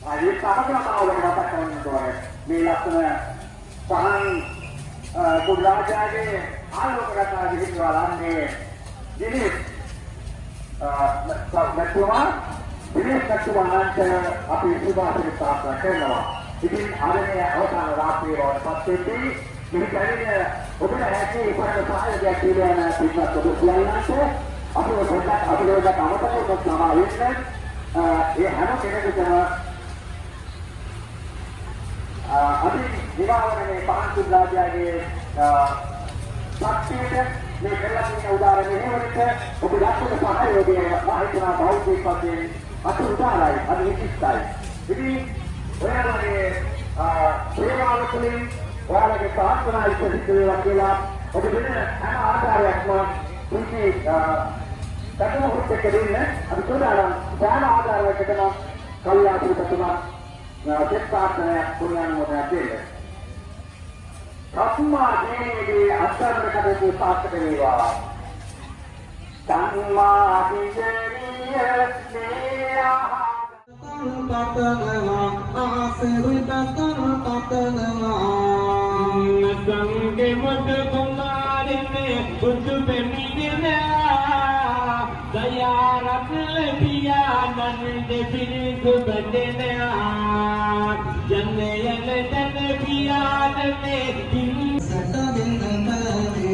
ඒ සමගතාවලට මතක් කරගන්න ඕනේ. මේ ලක්ෂණ පහන් කුඩාජාගේ ආලෝකගතා විහිදුවලන්නේ දිනේ නැතුවා දිනේ නැතුවාන්ට අපි සුභාශිර්වාද ප්‍රාර්ථනා කරනවා. ඉතින් ආරණ්‍ය අවසාන රාත්‍රිය වලපත් වෙද්දී මේ කැලේ ඔබට ඇති උපකාර සහායයක් කියන පිටත් ඔබ කියන්නට අපේ පොඩ්ඩක් අපිට අමතකව සමා වෙන්න ඒ හැම කෙනෙකුටම අපි විවාහනේ පාන්සු රාජ්‍යයේ ශක්තියට මේ කරලා තියෙන උදාහරණය හේවලට ඔබ දක්වන සහයෝගය මාහිතනා බෞද්ධ පදේ අතුරුදාරයි අනිශ්චිතයි. ඉතින් ඔයාලගේ සේවාවතුලින් ඔයාලගේ ප්‍රාර්ථනා ඉදිරියට වේවා කියලා ඔබ දෙන හැම ආකාරයක්ම පුංචි තකමුත් එක්ක දෙන්න අපි සෝදානම් සෑම ආකාරයකටම කල්ලාතුතුමා දෙපාර්තනය පුරාණ මොනවද දෙන්නේ. සම්මා දේවී අත්තරකට සාර්ථක වේවා. සම්මා දිවිය දේහා පතනවා ආසිරිත පතනවා සංගේ මුද කුමාරිනේ බුදු පෙමිණෙනා දයා රත්න පියාණන් දෙපිරිසු බඳෙනා යන්නේ යන තන පියාණනේ සතදිනමේ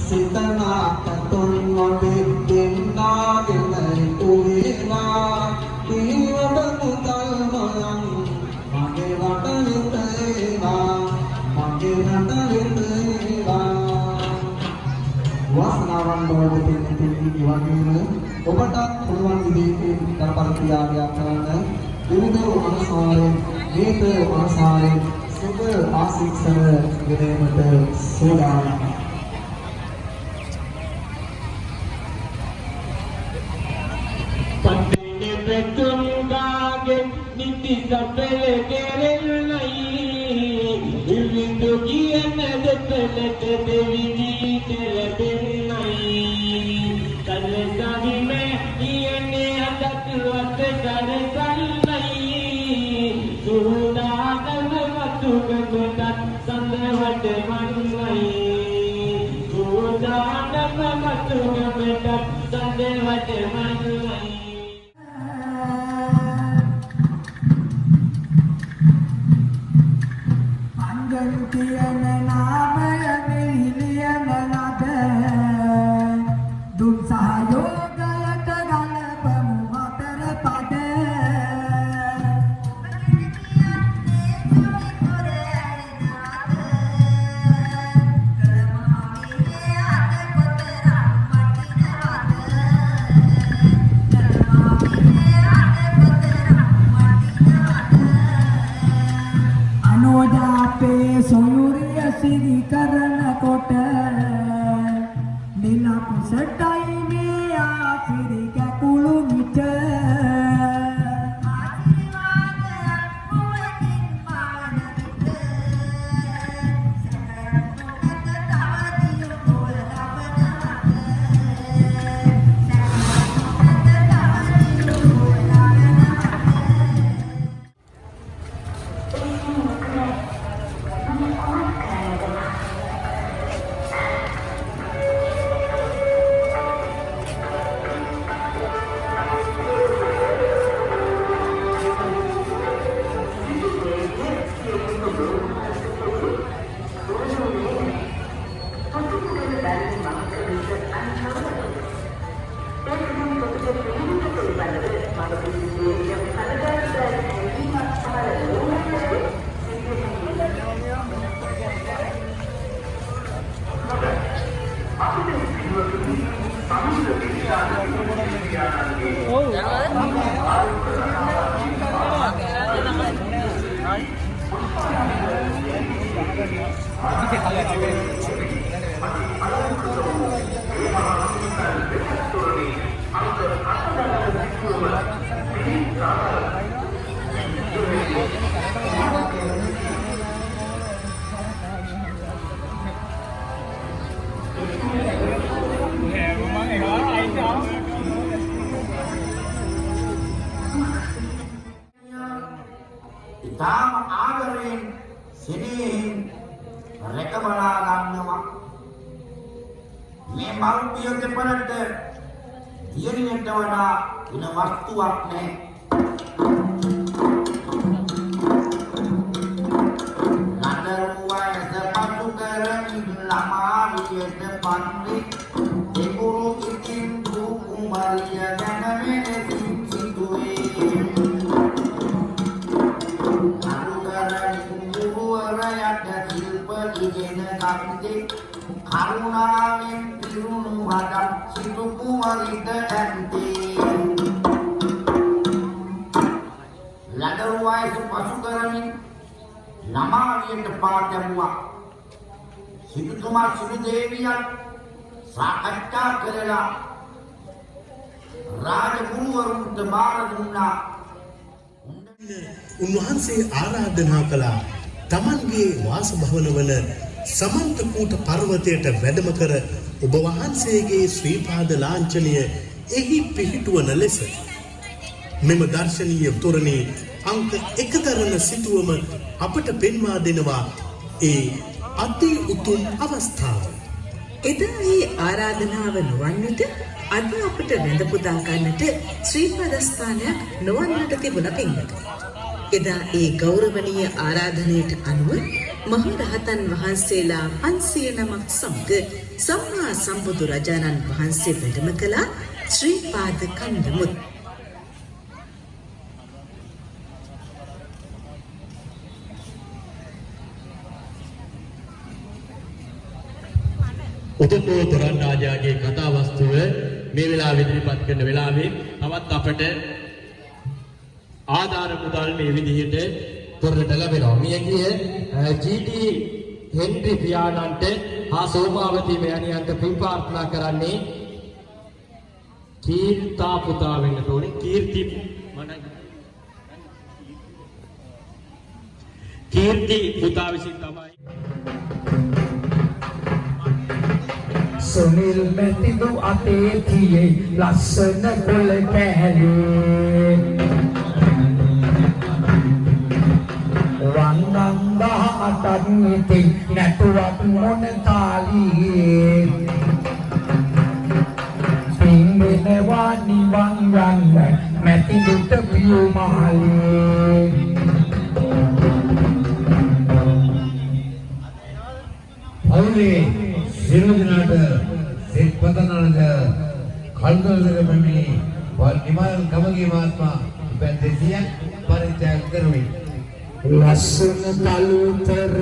සිතනා තොන් මොදේ දෙන්නාගෙන උවිනා ඊවද මුදල් මයන් මගේ වටලිතේවා මගේ රටලිතේවා වාසනාවන් බවට පිළිපිලි වගේම ඔබටත් පුළුවන් විදිහකින් කරපල ක්‍රියාවක් කරන්න විවිධ අනුසාරයෙන් මේක අනුසාරයෙන් සුබ ආශිර්වාද ගෙනීමට සූදානම්. Tungagen niti sapele kerelnai ivindu kiyana depelet devidi telebennai kalesani me iyane adat wat karsanai sudadan watu gandat sandawat mannai sudadan watu gandat sandawat mannai බලා ගන්නවා. මේ මෞපිය දෙපළට දියණියට වඩා වෙන වස්තුවක් නැහැ. නඩරුවයි සපතු කරමින් ළමාවියට පන්දි දෙගුරු ඉතින් දුකුමරිය ගැන මෙලෙසින් සිතුවේ. අනුකරණින් දුවරයට ශිල්ප ඉගෙන ගන්නේ කරුණාවෙන් පිරුණු වඩම් සිටු කුමරිට ඇන්තේ. ලඩරුවයි පසු කරමින් ළමාවියට පාදමුවා. සිටුතුමා සිටු දේවියන් සාකච්ඡා කරලා රාජගුරුවරුන්ට බාර දුන්නා. උන්වහන්සේ ආරාධනා කළා තමන්ගේ වාසභවනවල සමන්තකූට පර්වතයට වැඩම කර ඔබ වහන්සේගේ ශ්‍රී පාද ලාංඡනය එහි පිහිටුවන ලෙස. මෙම දර්ශනීය තොරණේ අංක 1 තරණ සිටුවම අපට පෙන්වා දෙනවා ඒ අති උතුම් අවස්ථාව. එදා ඒ ආරාධනාව නොවන්නට අද අපට වැඳ පුදා ගන්නට ශ්‍රී පදස්ථානයක් නොවන්නට තිබුණ පින්වත. එදා ඒ ගෞරවනීය ආරාධනයට අනුව මහ රහතන් වහන්සේලා 500 නමක් සමග සම්මා සම්බුදු රජාණන් වහන්සේ වැඩම කළ ශ්‍රී පාද කන්දමුත්. උපකෝතරන් රාජාගේ කතා වස්තුව මේ වෙලාවෙ ඉදිරිපත් කරන වෙලාවේ තවත් අපට ආධාර මුදල් මේ විදිහට තොරට ලැබෙනවා. මියගිය ජී.ටී. හෙන්රි පියාණන්ට හා සෝමාවතී මෑණියන්ට පින් ප්‍රාර්ථනා කරන්නේ කීර්තා පුතා වෙන්න ඕනේ. කීර්ති පුතා විසින් තමයි Sunil metidu ate thiye lassana kol kehale Wannanda ataniti natuwak mon tali Pingenewa niwan yanne metidu tepiu mahali Auli සිරුදිනාට සිත් පතනනද කල්දොලදක පැමිණි නිමල් කමගේ මහත්මයා පැන්දෙසියක් පරිත්‍යාග කරමි. ලස්සන තලුතර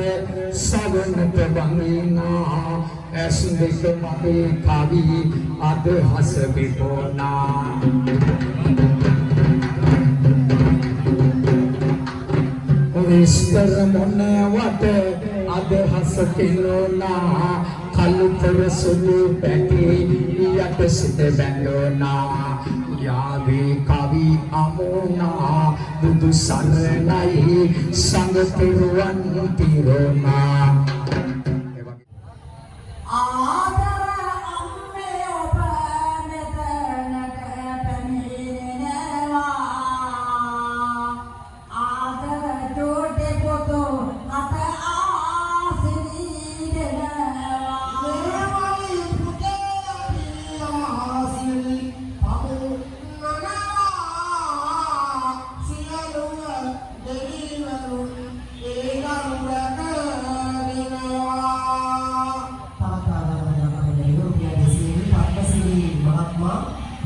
සවනට බඳිනා ඇස් දෙක මගේ කවි අදහස විපෝනා විස්තර මොනවට අදහස කෙලෝනා කලුතර සුදු පැටි යට සිට බැඳෝනා යාවේ කවි අමෝනා බුදු සරණයි සංඝ පිරුවන් පිරෝනා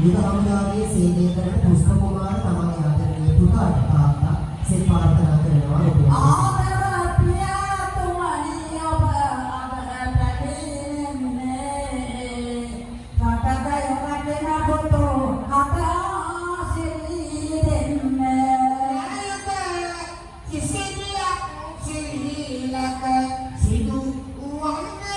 විදාමදාගේ සේවය කරන පුෂ්ප කුමාර තමයි ආදරණීය පුතාට තාත්තා සෙත් ප්‍රාර්ථනා කරනවා ආදර පියා තුමනි ඔබ ආදර පැමිණෙන්නේ රටක යකටන පොතෝ ආසිරි දෙන්නේ කිසිදියක් සිරිලක සිදු වන්නේ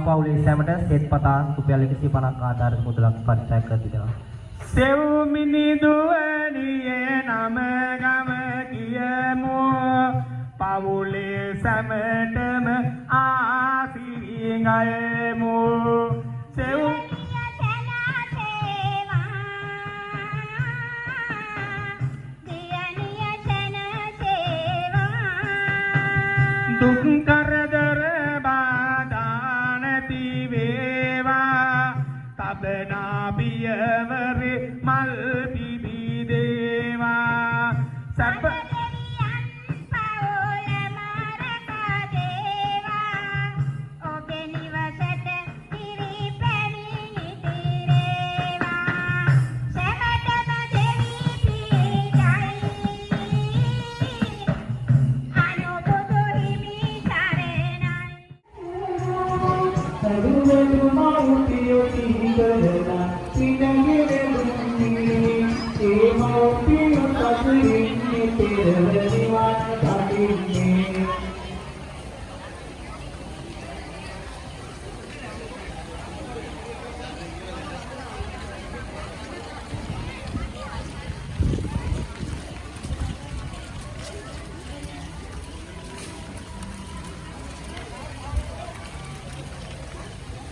පවුලේ සැමට සෙත් පතා රුපියල් 150ක් ආධාර මුදලක් පරිත්‍යාග කර තිබෙනවා. සෙව්මිනිදුවනියේ නම ගම කියමු පවුලේ සැමටම ආසිරිගයමු සෙව් දුක් කරදර බාධා නැති වේවා තබනා පියවරේ මල් පිබි දේවා සබ්බ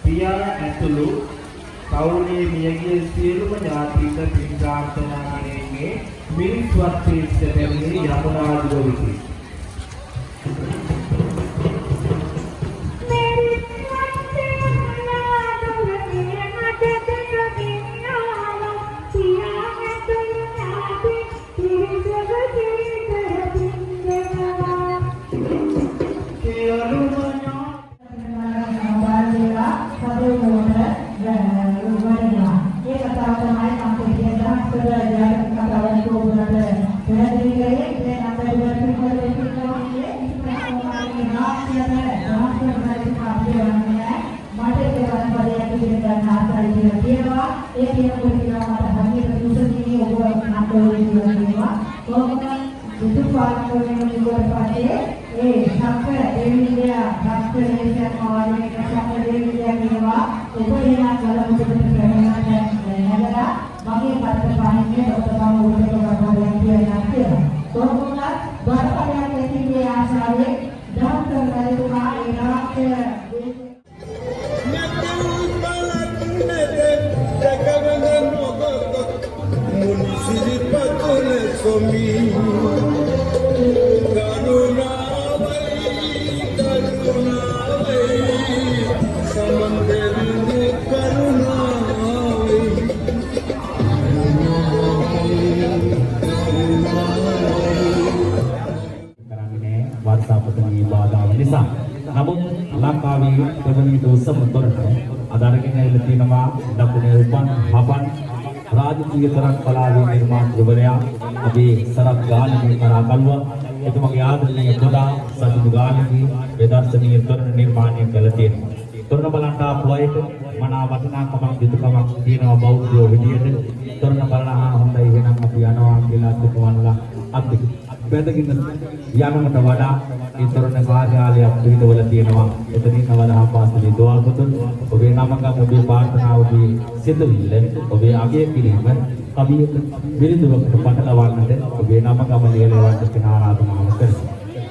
පියා ඇතුළු පවුලේ මියගිය සියලුම ඥාතීන්ට පින් ප්‍රාර්ථනා කිරීමේ මිනිස් වත්තේට පැමිණි Yamuna දුරවිති. namun lakawi kemudian dosa mentornya ada lagi yang lebih nama dapat upan hapan rajya terang pelawi nirman berberya abi sarat gal ini karakalwa itu mengiat dengan koda satu gal ini bedar seni nirman yang keletin turna balanta proyek mana watna kamang jitu kamang dina bau dio video turna balana hondai henang apiano angila tukuanla abdi bedagin yang mendawada turna mahali abdi itu wala dina itu ni nawada hapas di doa betul obe namanga mobil partna obe sidulen obe age kiriman kami beri dua kepada lawan nanti obe namanga melihat lewat kenara tu masker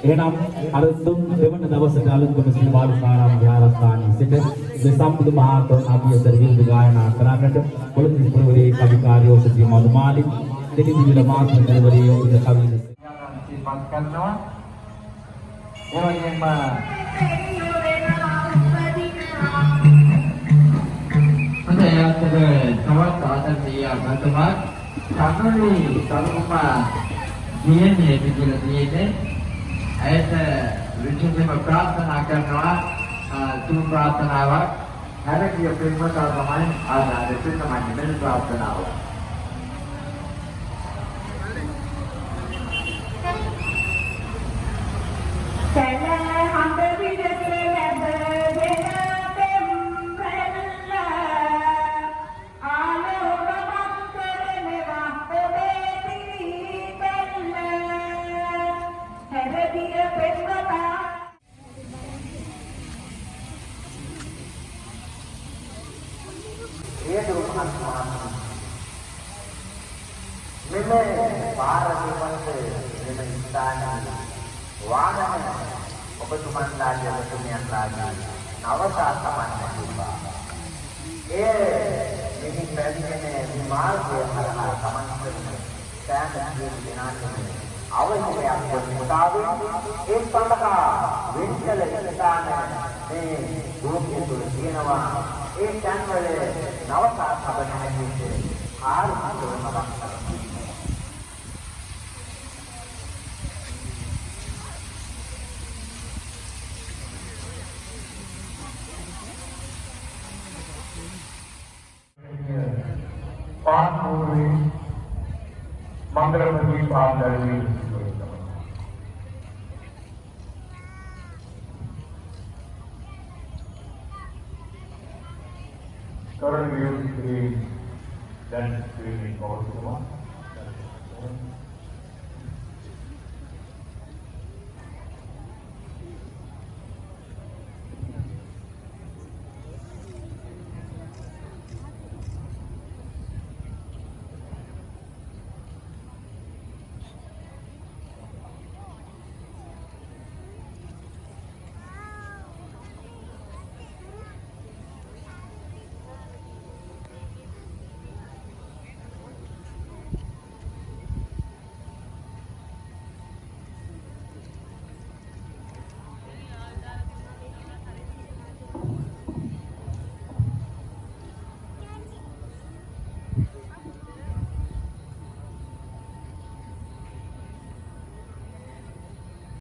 enam arusum dewan dawa sedalun kemudian baru karam diharapkan sehingga besam itu mahaton api servis digayana kerana boleh diberi kami karyo setiap malam malik jadi bila masuk diberi yang kami dimanfaatkan semua orang yang mana saya terkawat saat dia berteman kami kalau rumah dia ni bila dia ni ऐसे विचित्र में प्रार्थना करना तुम प्रार्थना हुआ हर एक ये प्रेम का समय आधा रेपे समय में प्रार्थना हुआ පාරදීපත් වෙන ස්ථානයේ වාහන ඔබතුමන්ලාගේ ඔබතුමියන්ලාගේ නවතා සමන්න තිබා. මෙහි පැමිණෙන මේ මාර්ගය හරහා ගමන් කරන සෑම දිනාටම අවශ්‍යයක් වුණාවේ ඒ සඳහා වෙන්කල ස්ථාන මේ භූමිය තුල තියෙනවා. ඒ තැන්වල නවතා සබන හැටියට ආරම්භ කරනවා. පාත්මෝවේ මංගලපති පාදරේ current music dan streaming